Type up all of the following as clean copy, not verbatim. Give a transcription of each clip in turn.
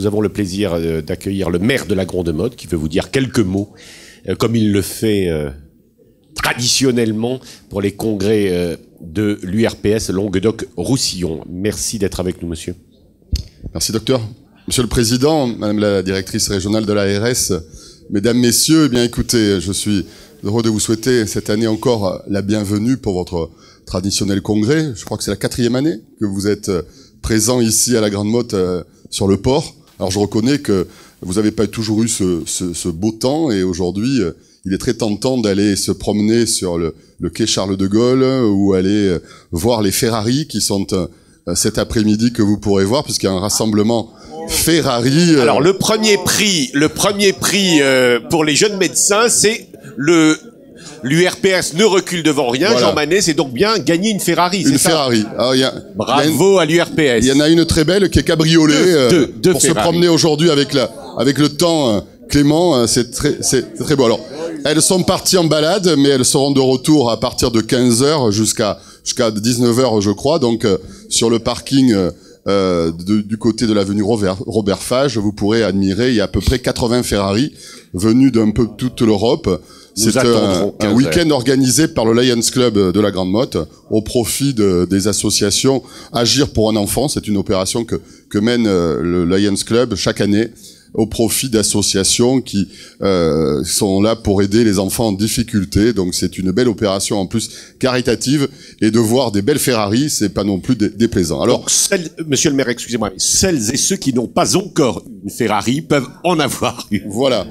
Nous avons le plaisir d'accueillir le maire de la Gronde-Motte qui veut vous dire quelques mots, comme il le fait traditionnellement pour les congrès de l'URPS Languedoc-Roussillon. Merci d'être avec nous, monsieur. Merci, docteur. Monsieur le Président, Madame la directrice régionale de l'ARS, Mesdames, Messieurs, eh bien écoutez, je suis heureux de vous souhaiter cette année encore la bienvenue pour votre traditionnel congrès. Je crois que c'est la 4e année que vous êtes présent ici à la Grande-Motte sur le port. Alors je reconnais que vous n'avez pas toujours eu ce beau temps et aujourd'hui, il est très tentant d'aller se promener sur le quai Charles de Gaulle ou aller voir les Ferrari qui sont cet après-midi que vous pourrez voir puisqu'il y a un rassemblement Ferrari. Alors le premier prix pour les jeunes médecins, c'est l'URPS ne recule devant rien. Voilà. Jean Manet, c'est donc bien gagner une Ferrari. Une Ferrari. Alors, bravo à l'URPS. Il y en a une très belle qui est cabriolet deux pour Ferrari. Se promener aujourd'hui avec le temps clément. C'est très beau. Alors, elles sont parties en balade, mais elles seront de retour à partir de 15h jusqu'à 19h, je crois. Donc, sur le parking du côté de l'avenue Robert Fage, vous pourrez admirer, il y a à peu près 80 Ferrari venus d'un peu toute l'Europe. C'est un week-end organisé par le Lions Club de la Grande-Motte au profit des associations Agir pour un enfant. C'est une opération que mène le Lions Club chaque année au profit d'associations qui sont là pour aider les enfants en difficulté. Donc c'est une belle opération en plus caritative et de voir des belles Ferrari, c'est pas non plus déplaisant. Alors, monsieur le maire, excusez-moi, celles et ceux qui n'ont pas encore une Ferrari peuvent en avoir une. Voilà.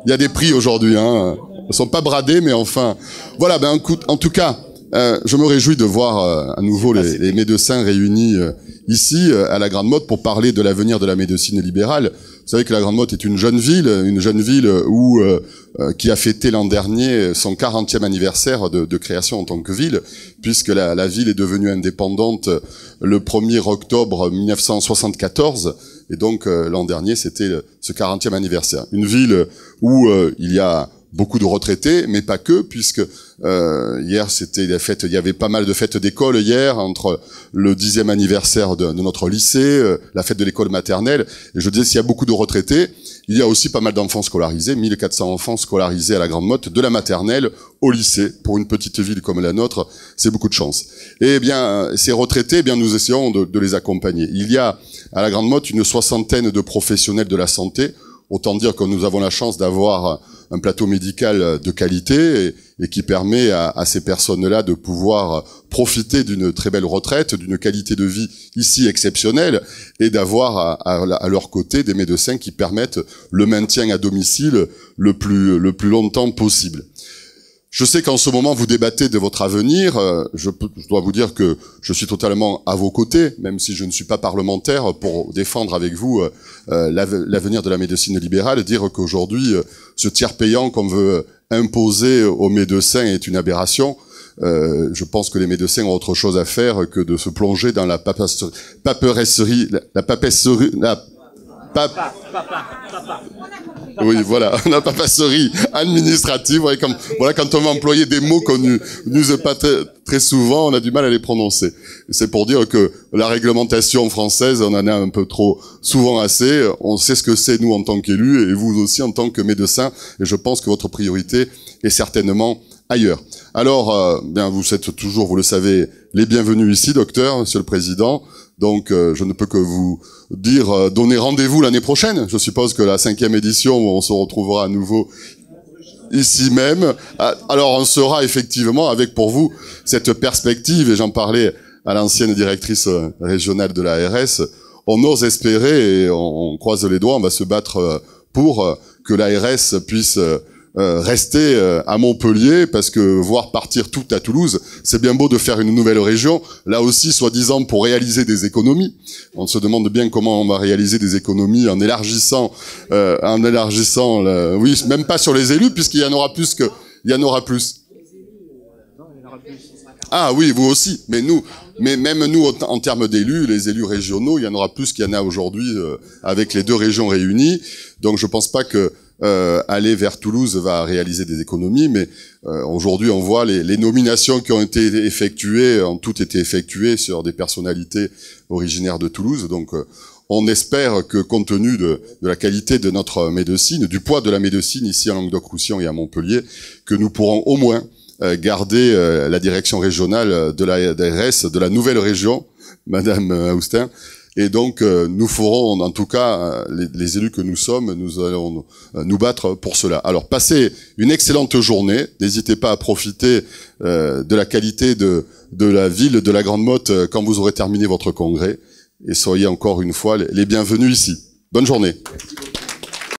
Il y a des prix aujourd'hui, hein. Ils sont pas bradés, mais enfin, voilà. Ben en tout cas, je me réjouis de voir à nouveau les médecins réunis ici à la Grande-Motte pour parler de l'avenir de la médecine libérale. Vous savez que la Grande-Motte est une jeune ville où qui a fêté l'an dernier son 40e anniversaire de création en tant que ville, puisque la ville est devenue indépendante le 1er octobre 1974. Et donc l'an dernier, c'était ce 40e anniversaire. Une ville où il y a beaucoup de retraités, mais pas que, puisque hier c'était la fête. Il y avait pas mal de fêtes d'école hier, entre le 10e anniversaire de notre lycée, la fête de l'école maternelle. Et je disais, s'il y a beaucoup de retraités, il y a aussi pas mal d'enfants scolarisés, 1400 enfants scolarisés à la Grande-Motte, de la maternelle au lycée. Pour une petite ville comme la nôtre, c'est beaucoup de chance. Et bien, ces retraités, eh bien, nous essayons de les accompagner. Il y a à la Grande-Motte une 60aine de professionnels de la santé. Autant dire que nous avons la chance d'avoir un plateau médical de qualité et qui permet à ces personnes-là de pouvoir profiter d'une très belle retraite, d'une qualité de vie ici exceptionnelle et d'avoir à leur côté des médecins qui permettent le maintien à domicile le plus longtemps possible. Je sais qu'en ce moment, vous débattez de votre avenir. Je dois vous dire que je suis totalement à vos côtés, même si je ne suis pas parlementaire, pour défendre avec vous l'avenir de la médecine libérale. Dire qu'aujourd'hui, ce tiers payant qu'on veut imposer aux médecins est une aberration. Je pense que les médecins ont autre chose à faire que de se plonger dans la paperasserie. Oui, voilà, la papasserie administrative. Voilà, quand on va employer des mots qu'on n'use pas très souvent, on a du mal à les prononcer. C'est pour dire que la réglementation française, on en a un peu trop souvent assez. On sait ce que c'est, nous, en tant qu'élus, et vous aussi, en tant que médecin. Et je pense que votre priorité est certainement ailleurs. Alors, bien, vous êtes toujours, vous le savez, les bienvenus ici, docteur, monsieur le président. Donc, je ne peux que vous dire, donner rendez-vous l'année prochaine. Je suppose que la 5e édition, où on se retrouvera à nouveau ici même. Alors, on sera effectivement avec pour vous cette perspective, et j'en parlais à l'ancienne directrice régionale de l'ARS, on ose espérer, et on croise les doigts, on va se battre pour que l'ARS puisse rester à Montpellier, parce que voir partir tout à Toulouse, c'est bien beau de faire une nouvelle région, là aussi soi-disant pour réaliser des économies. On se demande bien comment on va réaliser des économies en élargissant, oui, même pas sur les élus, puisqu'il y en aura plus que, il y en aura plus. Ah oui, vous aussi, mais même nous, en termes d'élus, les élus régionaux, il y en aura plus qu'il y en a aujourd'hui avec les deux régions réunies. Donc je pense pas que aller vers Toulouse va réaliser des économies, mais aujourd'hui on voit les nominations qui ont été effectuées, ont toutes été effectuées sur des personnalités originaires de Toulouse, donc on espère que, compte tenu de la qualité de notre médecine, du poids de la médecine ici en Languedoc-Roussillon et à Montpellier, que nous pourrons au moins garder la direction régionale de la DRS de la nouvelle région, Madame Aoustin. Et donc, nous ferons, en tout cas, les élus que nous sommes, nous allons nous battre pour cela. Alors, passez une excellente journée. N'hésitez pas à profiter de la qualité de la ville de la Grande Motte quand vous aurez terminé votre congrès. Et soyez encore une fois les bienvenus ici. Bonne journée.